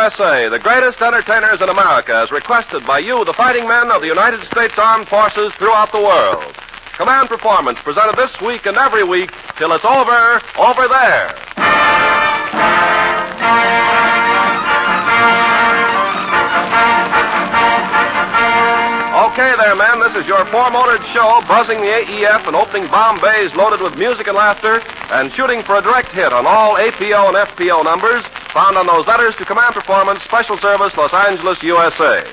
USA, the greatest entertainers in America, as requested by you, the fighting men of the United States Armed Forces throughout the world. Command Performance, presented this week and every week till it's over there. Okay there, men, this is your four-motored show, buzzing the AEF and opening bomb bays loaded with music and laughter, and shooting for a direct hit on all APO and FPO numbers found on those letters to Command Performance, Special Service, Los Angeles, USA.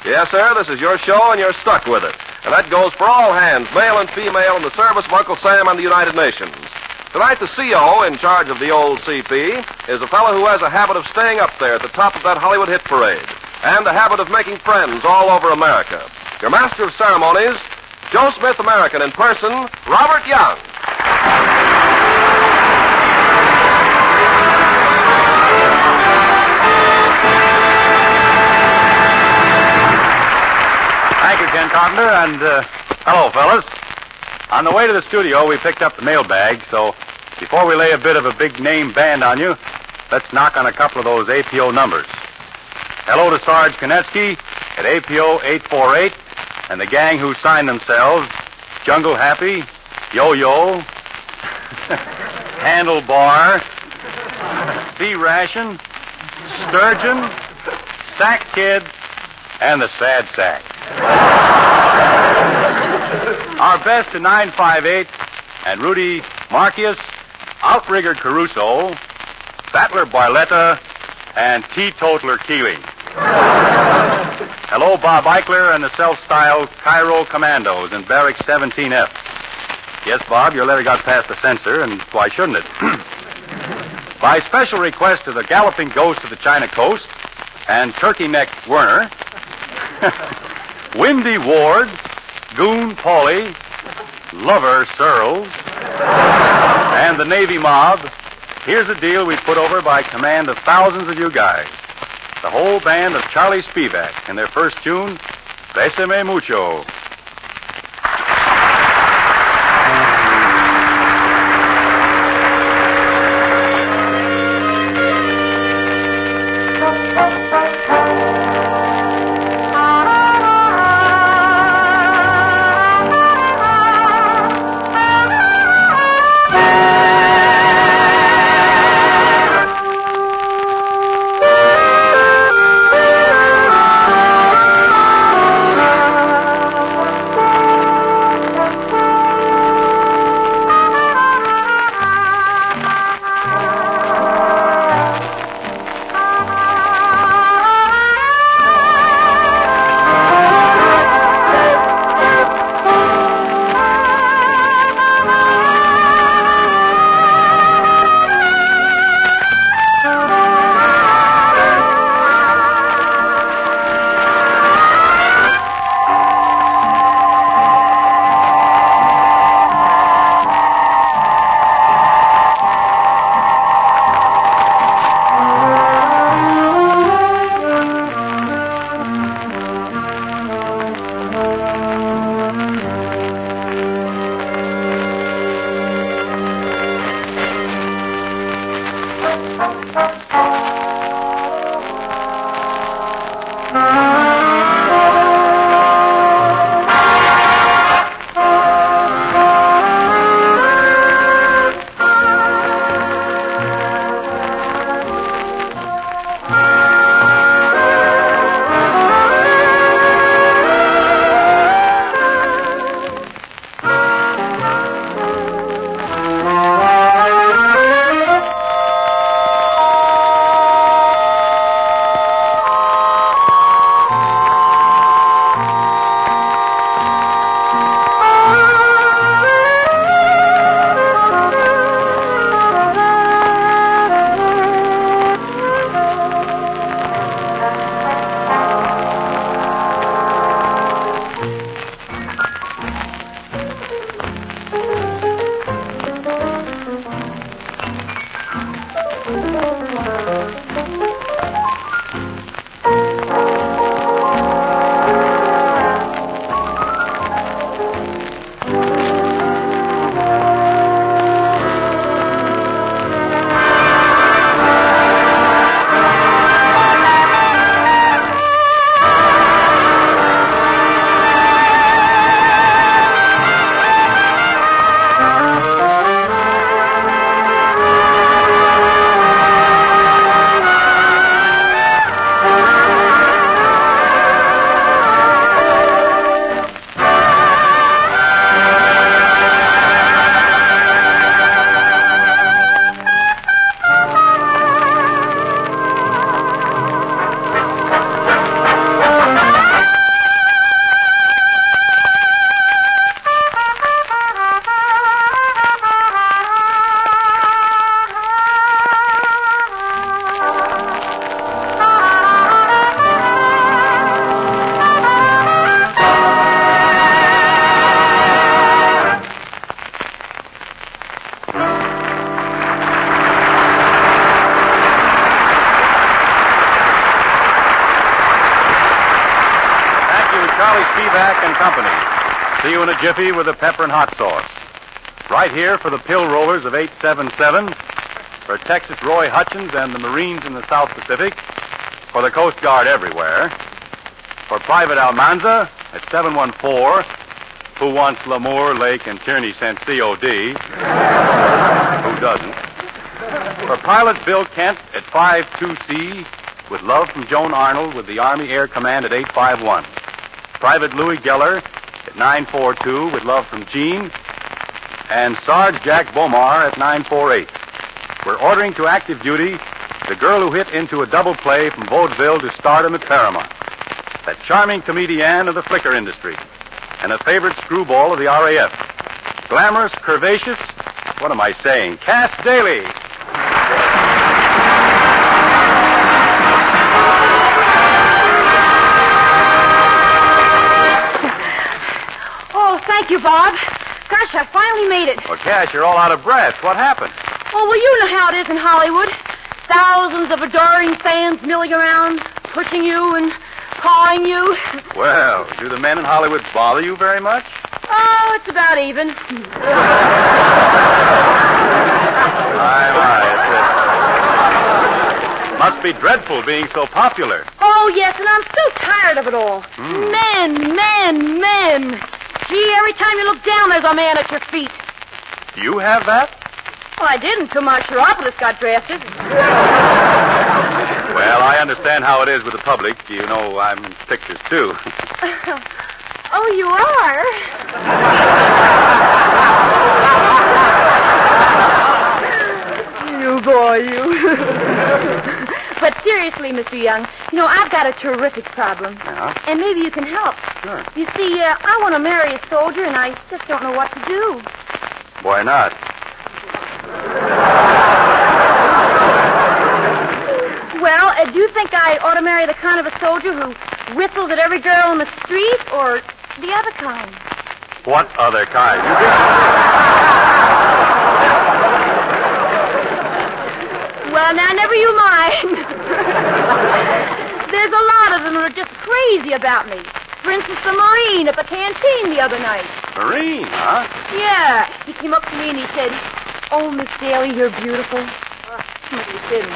Yes, sir, this is your show, and you're stuck with it. And that goes for all hands, male and female, in the service of Uncle Sam and the United Nations. Tonight, the CO in charge of the old CP is a fellow who has a habit of staying up there at the top of that Hollywood hit parade, and a habit of making friends all over America. Your master of ceremonies, Joe Smith American in person, Robert Young. Thank you, Ken Carpenter, and hello, fellas. On the way to the studio, we picked up the mailbag, so before we lay a bit of a big-name band on you, let's knock on a couple of those APO numbers. Hello to Sarge Konetsky at APO 848, and the gang who signed themselves Jungle Happy, Yo-Yo, Handlebar, Sea Ration, Sturgeon, Sack Kid, and the Sad Sack. Our best to 958 and Rudy Marcius, Outrigger Caruso, Battler Barletta, and Teetotaler Keeley. Hello, Bob Eichler and the self-styled Cairo Commandos in Barracks 17F. Yes, Bob, your letter got past the censor, and why shouldn't it? By special request of the Galloping Ghost of the China Coast and Turkey-Necked Werner, Windy Ward, Goon Paulie, Lover Searles, and the Navy Mob, here's a deal we put over by command of thousands of you guys. The whole band of Charlie Spivac in their first tune, Bésame Mucho. Spivac and Company. See you in a jiffy with the pepper and hot sauce. Right here for the pill rollers of 877, for Texas Roy Hutchins and the Marines in the South Pacific, for the Coast Guard everywhere, for Private Almanza at 714, who wants Lemoore, Lake, and Tierney sent COD. Who doesn't? For Pilot Bill Kent at 52C, with love from Joan Arnold with the Army Air Command at 851. Private Louis Geller at 942, with love from Gene. And Sarge Jack Bomar at 948. We're ordering to active duty the girl who hit into a double play from vaudeville to stardom at Paramount. That charming comedienne of the flicker industry. And a favorite screwball of the RAF. Glamorous, curvaceous, what am I saying? Cass Daley. Oh, thank you, Bob. Gosh, I finally made it. Well, Cass, you're all out of breath. What happened? Oh, well, you know how it is in Hollywood. Thousands of adoring fans milling around, pushing you and calling you. Well, do the men in Hollywood bother you very much? Oh, it's about even. My. It must be dreadful being so popular. Oh, yes, and I'm so tired of it all. Men. Gee, every time you look down, there's a man at your feet. You have that? Well, I did until my Chiropoulos got drafted. Well, I understand how it is with the public. You know, I'm in pictures, too. Oh, you are? You boy, you. But seriously, Mr. Young, you know, I've got a terrific problem. Yeah? And maybe you can help. Sure. You see, I want to marry a soldier, and I just don't know what to do. Why not? Well, do you think I ought to marry the kind of a soldier who whistles at every girl in the street, or the other kind? What other kind? Well, now, never you mind. There's a lot of them who are just crazy about me. For instance, the Marine at the canteen the other night. Marine, huh? Yeah. He came up to me and he said, "Oh, Miss Daley, you're beautiful." Must be kidding.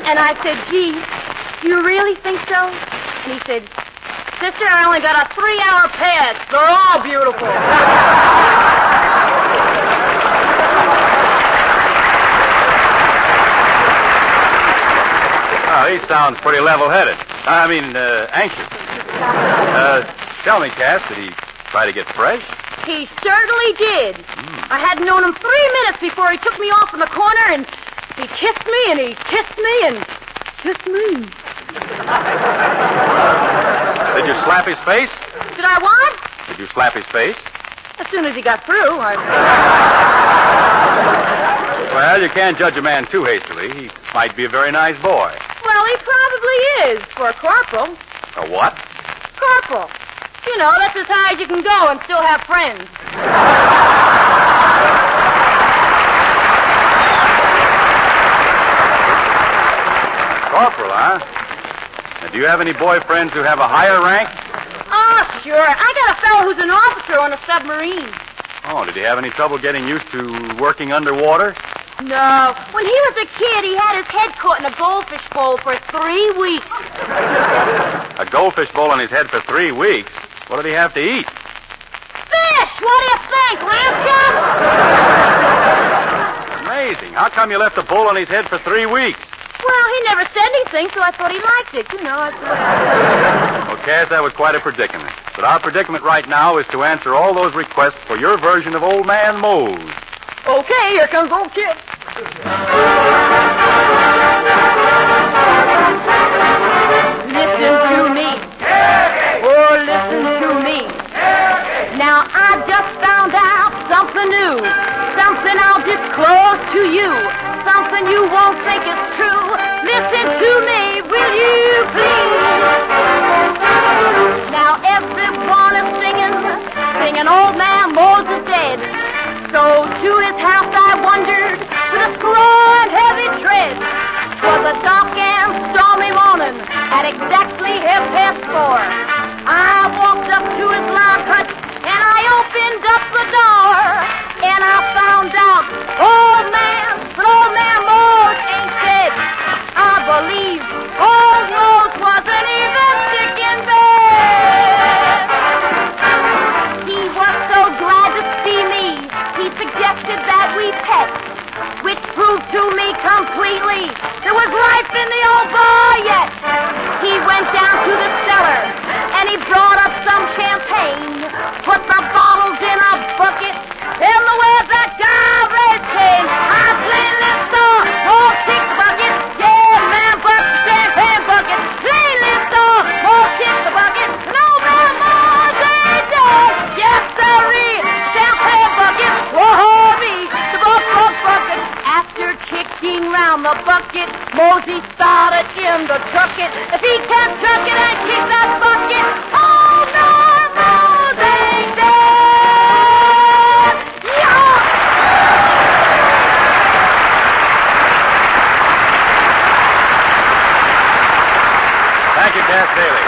And I said, "Gee, do you really think so?" And he said, "Sister, I only got a 3-hour pass. They're all beautiful." Oh, he sounds pretty level-headed. Anxious. Tell me, Cass, did he try to get fresh? He certainly did. I hadn't known him 3 minutes before he took me off in the corner, and he kissed me, and he kissed me, and kissed me. Did you slap his face? Did I what? Did you slap his face? As soon as he got through, Well, you can't judge a man too hastily. He might be a very nice boy. Well, he probably is, for a corporal. A what? Corporal. You know, that's as high as you can go and still have friends. Corporal, huh? Now, do you have any boyfriends who have a higher rank? Oh, sure. I got a fellow who's an officer on a submarine. Oh, did he have any trouble getting used to working underwater? No. When he was a kid, he had his head caught in a goldfish bowl for 3 weeks. A goldfish bowl on his head for 3 weeks? What did he have to eat? Fish! What do you think, lamb chop? Amazing. How come you left a bowl on his head for 3 weeks? Well, he never said anything, so I thought he liked it. You know, Well, Cass, that was quite a predicament. But our predicament right now is to answer all those requests for your version of Old Man Mose. Okay, here comes old kid. Listen to me. Oh, listen to me. Now, I just found out something new. Something I'll disclose to you. Something you won't think is true. Listen to me, will you please? Now, everyone is singing Old Man Moses dead. So to his house I wandered with a slow and heavy tread. suppose he started in the trucket. If he can't truck it and kick that bucket, oh, no, they ain't dead. Yeah! Thank you, Tess Daley.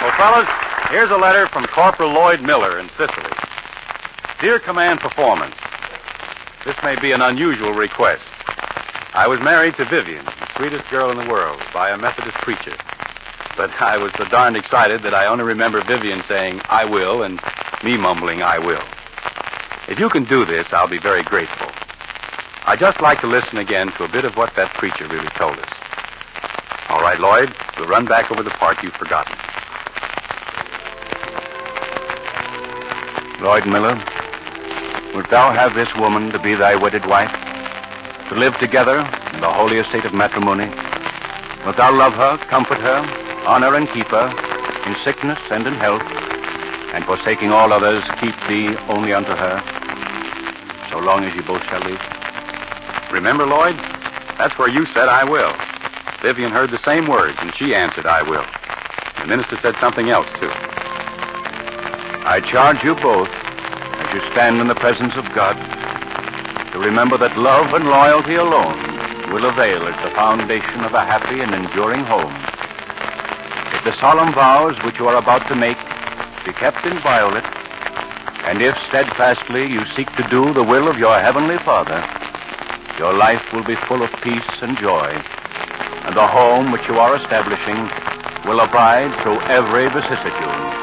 Well, fellas, here's a letter from Corporal Lloyd Miller in Sicily. Dear Command Performance, this may be an unusual request. I was married to Vivian, the sweetest girl in the world, by a Methodist preacher. But I was so darned excited that I only remember Vivian saying, I will, and me mumbling, I will. If you can do this, I'll be very grateful. I'd just like to listen again to a bit of what that preacher really told us. All right, Lloyd, we'll run back over the part you've forgotten. Lloyd Miller, wilt thou have this woman to be thy wedded wife, to live together in the holy estate of matrimony? Wilt thou love her, comfort her, honor and keep her, in sickness and in health, and forsaking all others, keep thee only unto her, so long as ye both shall live? Remember, Lloyd? That's where you said, I will. Vivian heard the same words, and she answered, I will. The minister said something else, too. I charge you both, as you stand in the presence of God, to remember that love and loyalty alone will avail as the foundation of a happy and enduring home. If the solemn vows which you are about to make be kept inviolate, and if steadfastly you seek to do the will of your heavenly Father, your life will be full of peace and joy, and the home which you are establishing will abide through every vicissitude.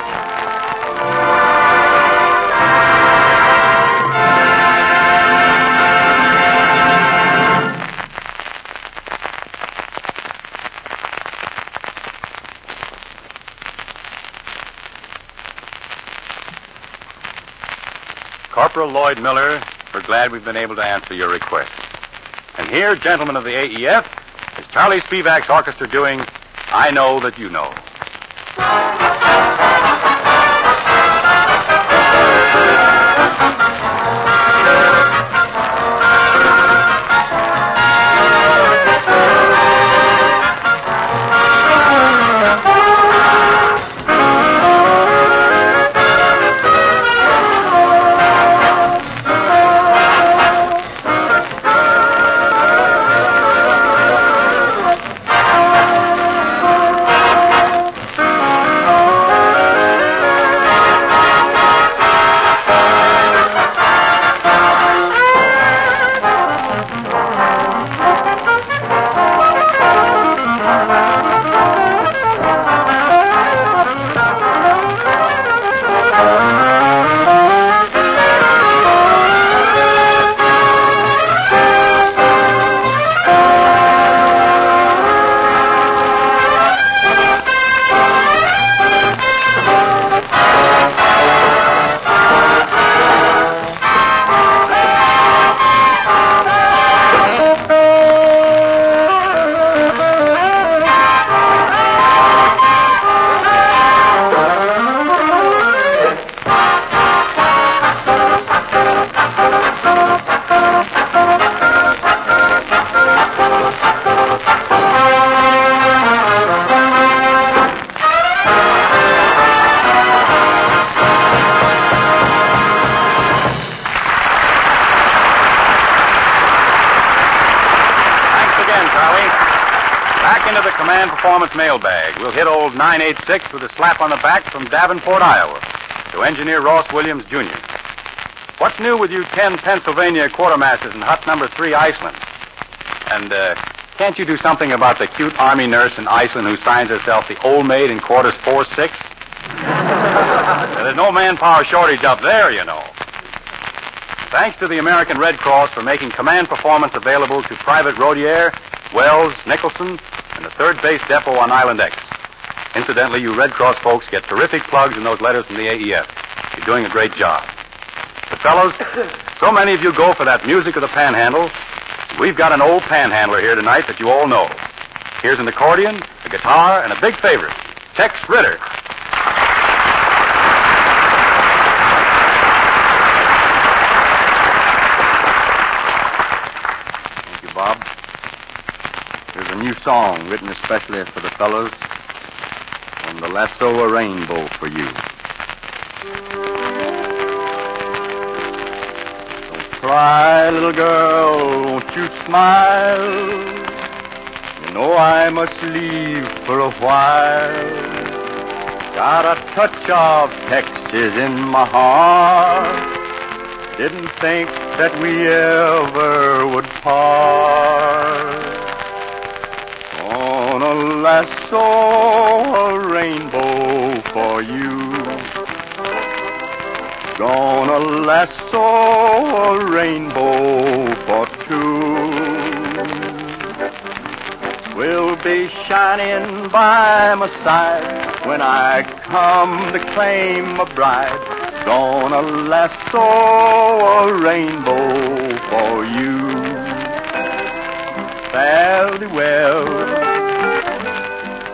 Corporal Lloyd Miller, we're glad we've been able to answer your request. And here, gentlemen of the AEF, is Charlie Spivac's orchestra doing I Know That You Know. Performance mailbag. We'll hit old 986 with a slap on the back from Davenport, Iowa, to engineer Ross Williams, Jr. What's new with you 10 Pennsylvania quartermasters in hut number 3, Iceland? And can't you do something about the cute Army nurse in Iceland who signs herself the old maid in quarters 4-6? There's no manpower shortage up there, you know. Thanks to the American Red Cross for making command performance available to Private Rodier, Wells, Nicholson, and the third base depot on Island X. Incidentally, you Red Cross folks get terrific plugs in those letters from the AEF. You're doing a great job. But fellows, so many of you go for that music of the panhandle. We've got an old panhandler here tonight that you all know. Here's an accordion, a guitar, and a big favorite, Tex Ritter. Thank you, Bob. Here's song written especially for the fellows. From the Lasso a Rainbow for you. Don't cry, little girl, won't you smile? You know I must leave for a while. Got a touch of Texas in my heart. Didn't think that we ever would part. Gonna lasso a rainbow for you. Gonna lasso a rainbow for two. Will be shining by my side when I come to claim a bride. Gonna lasso a rainbow for you. Fare thee well,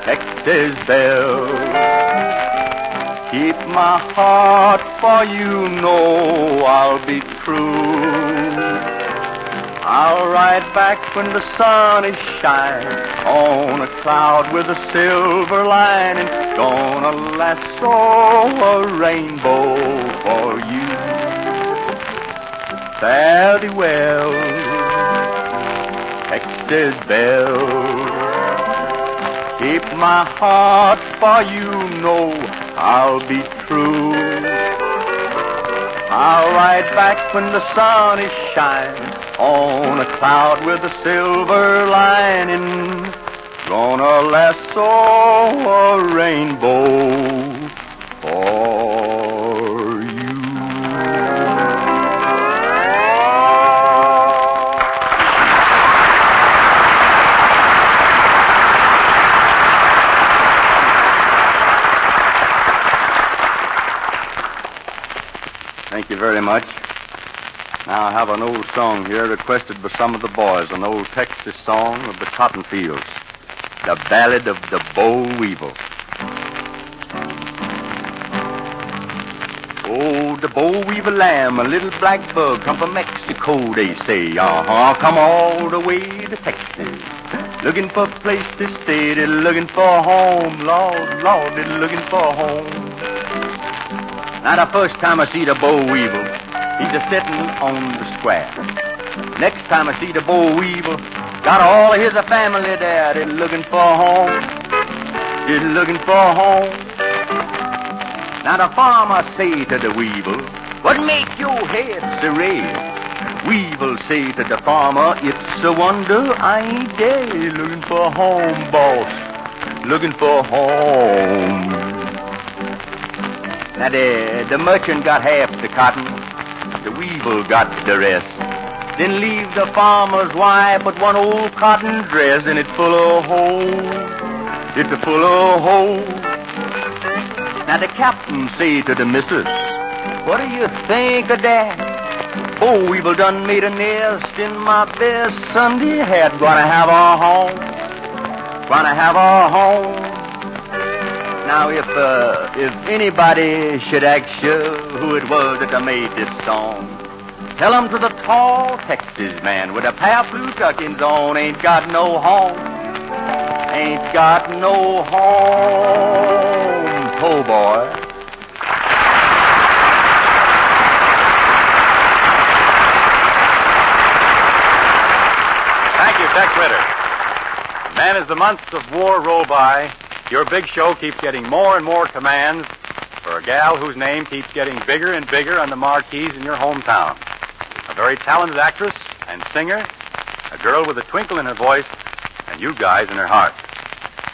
Texas belle. Keep my heart, for you know I'll be true. I'll ride back when the sun is shining on a cloud with a silver lining. Gonna lasso a rainbow for you. Fare thee well, Texas belle. Keep my heart, for you know I'll be true. I'll ride back when the sun is shining on a cloud with a silver lining. Gonna lasso a rainbow for you. Thank you very much. Now I have an old song here requested by some of the boys, an old Texas song of the cotton fields, the Ballad of the Boll Weevil. Oh, the boll weevil lamb, a little black bug, come from Mexico, they say. Come all the way to Texas, looking for a place to stay. They're looking for a home, Lord, Lord, they're looking for a home. Now the first time I see the boll weevil, he's a-sitting on the square. Next time I see the boll weevil, got all of his family there. They're looking for a home. They're looking for a home. Now the farmer say to the weevil, what make your head so red? Weevil say to the farmer, it's a wonder I ain't dead. Looking for a home, boss. Looking for a home. Now the merchant got half the cotton. The weevil got the rest. Then leave the farmer's wife with one old cotton dress, and it's full of holes. It's a full of holes. Now the captain say to the missus, what do you think of that? Boll weevil done made a nest in my best Sunday hat. Gonna have a home. Gonna have a home. Now if anybody should ask you who it was that made this song, tell 'em to the tall Texas man with a pair of blue tuckins on, ain't got no home. Ain't got no home, po' boy. Thank you, Tex Ritter. Man, as the months of war roll by, your big show keeps getting more and more commands for a gal whose name keeps getting bigger and bigger on the marquees in your hometown. A very talented actress and singer, a girl with a twinkle in her voice, and you guys in her heart.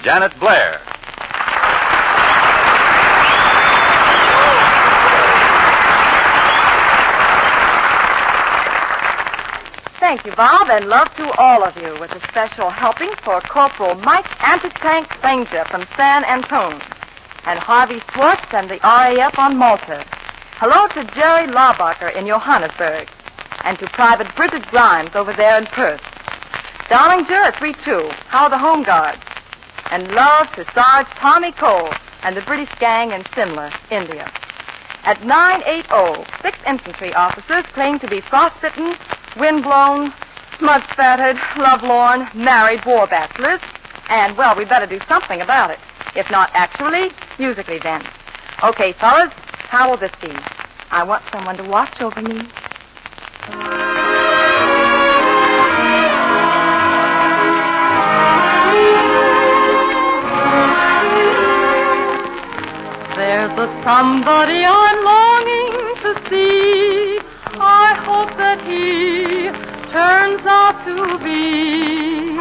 Janet Blair. Thank you, Bob, and love to all of you, with a special helping for Corporal Mike Antitank Sanger from San Antone, and Harvey Swartz and the RAF on Malta. Hello to Jerry Laubacher in Johannesburg, and to Private Bridget Grimes over there in Perth. Darlinger at 3-2, how are the Home Guards? And love to Sarge Tommy Cole and the British gang in Simla, India. At 980, 6 infantry officers claim to be frostbitten, wind-blown, smudge-spattered, lovelorn, married war bachelors And, well, we better do something about it. If not actually, musically then. Okay, fellas, how will this be? I want someone to watch over me. There's a somebody I'm longing to see. I hope that he turns out to be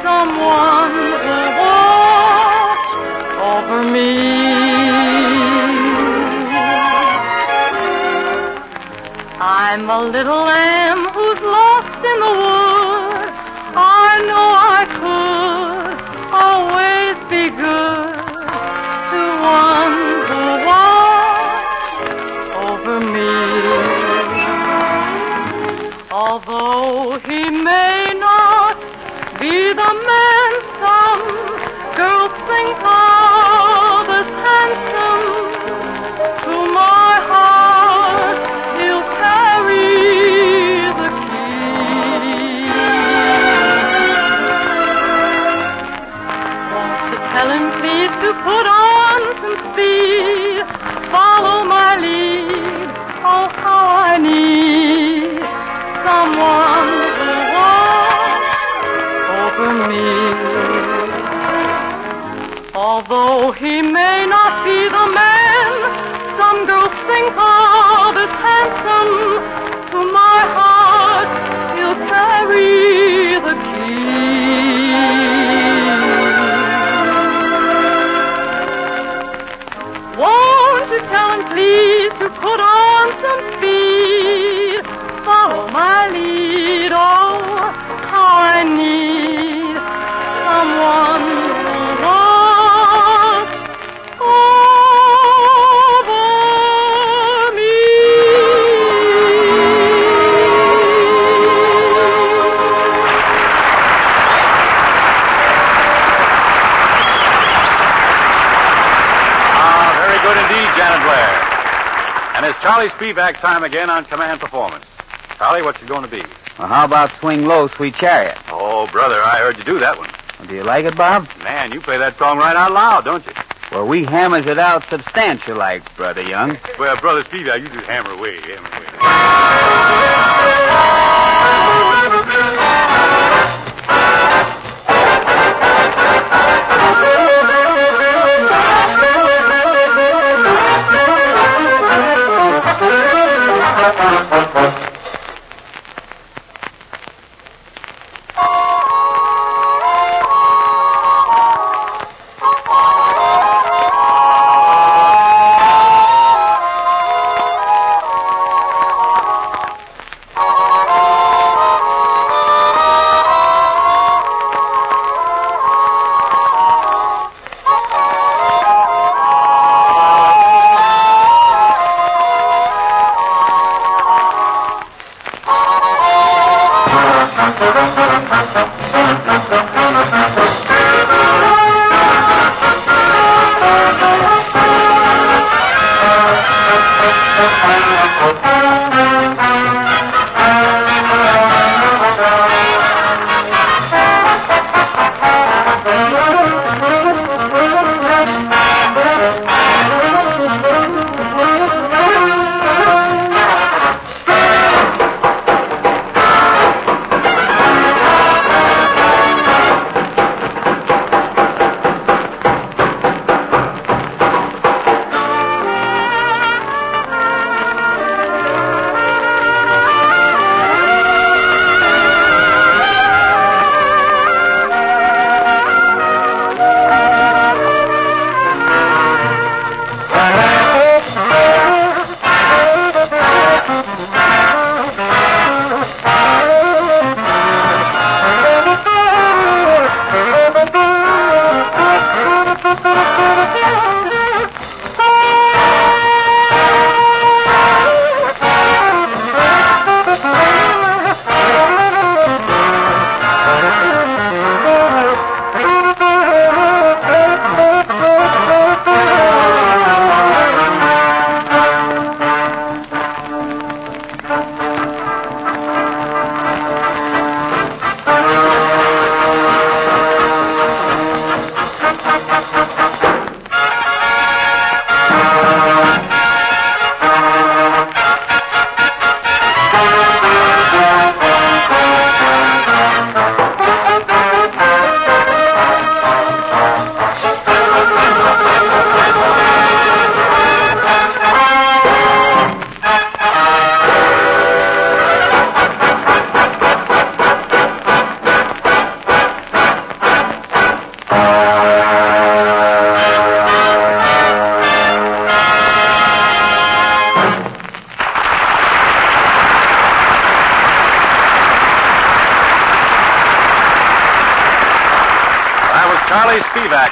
someone who'll watch over me. I'm a little lamb who's lost in the wood. I know I could always be good to one who watch over me. Although he may not be the man some girls think of as handsome, to my heart he'll carry the key. Won't you tell him please to put on some speed, follow my lead, oh how I need someone who watch over me. Although he may not be the man some girls think of as handsome, to my heart he'll carry the key. Won't you tell him please to put on some speed, follow my lead, oh how I need someone who watch over me. Very good indeed, Janet Blair. And it's Charlie Spivac time again on Command Performance. Charlie, what's it going to be? Well, how about Swing Low, Sweet Chariot? Oh, brother, I heard you do that one. Well, do you like it, Bob? Man, you play that song right out loud, don't you? Well, we hammers it out substantial like, Brother Young. Well, Brother Spivac, you just hammer away, hammer away.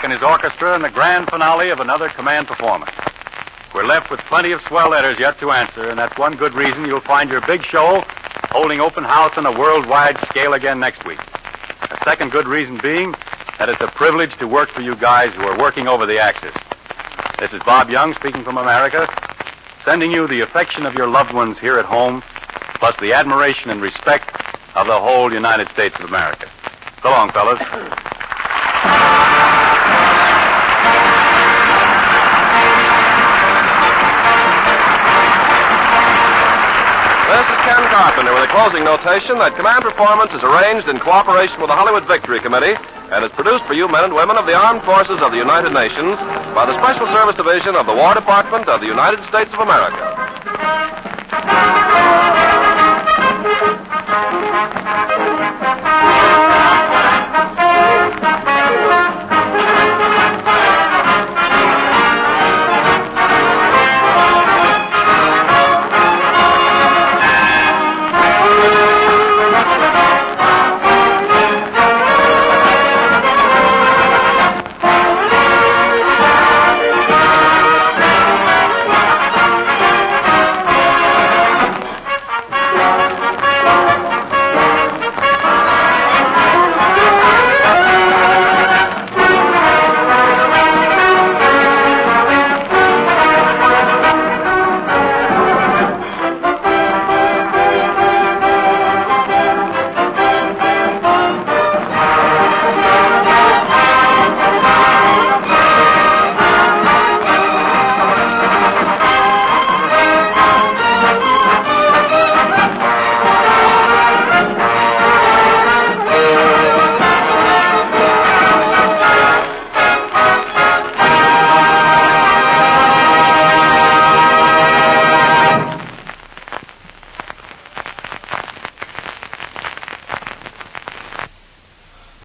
and his orchestra in the grand finale of another command performance. We're left with plenty of swell letters yet to answer, and that's one good reason you'll find your big show holding open house on a worldwide scale again next week. A second good reason being that it's a privilege to work for you guys who are working over the Axis. This is Bob Young speaking from America, sending you the affection of your loved ones here at home, plus the admiration and respect of the whole United States of America. So long, fellas. This is Ken Carpenter with a closing notation that Command Performance is arranged in cooperation with the Hollywood Victory Committee and is produced for you men and women of the Armed Forces of the United Nations by the Special Service Division of the War Department of the United States of America.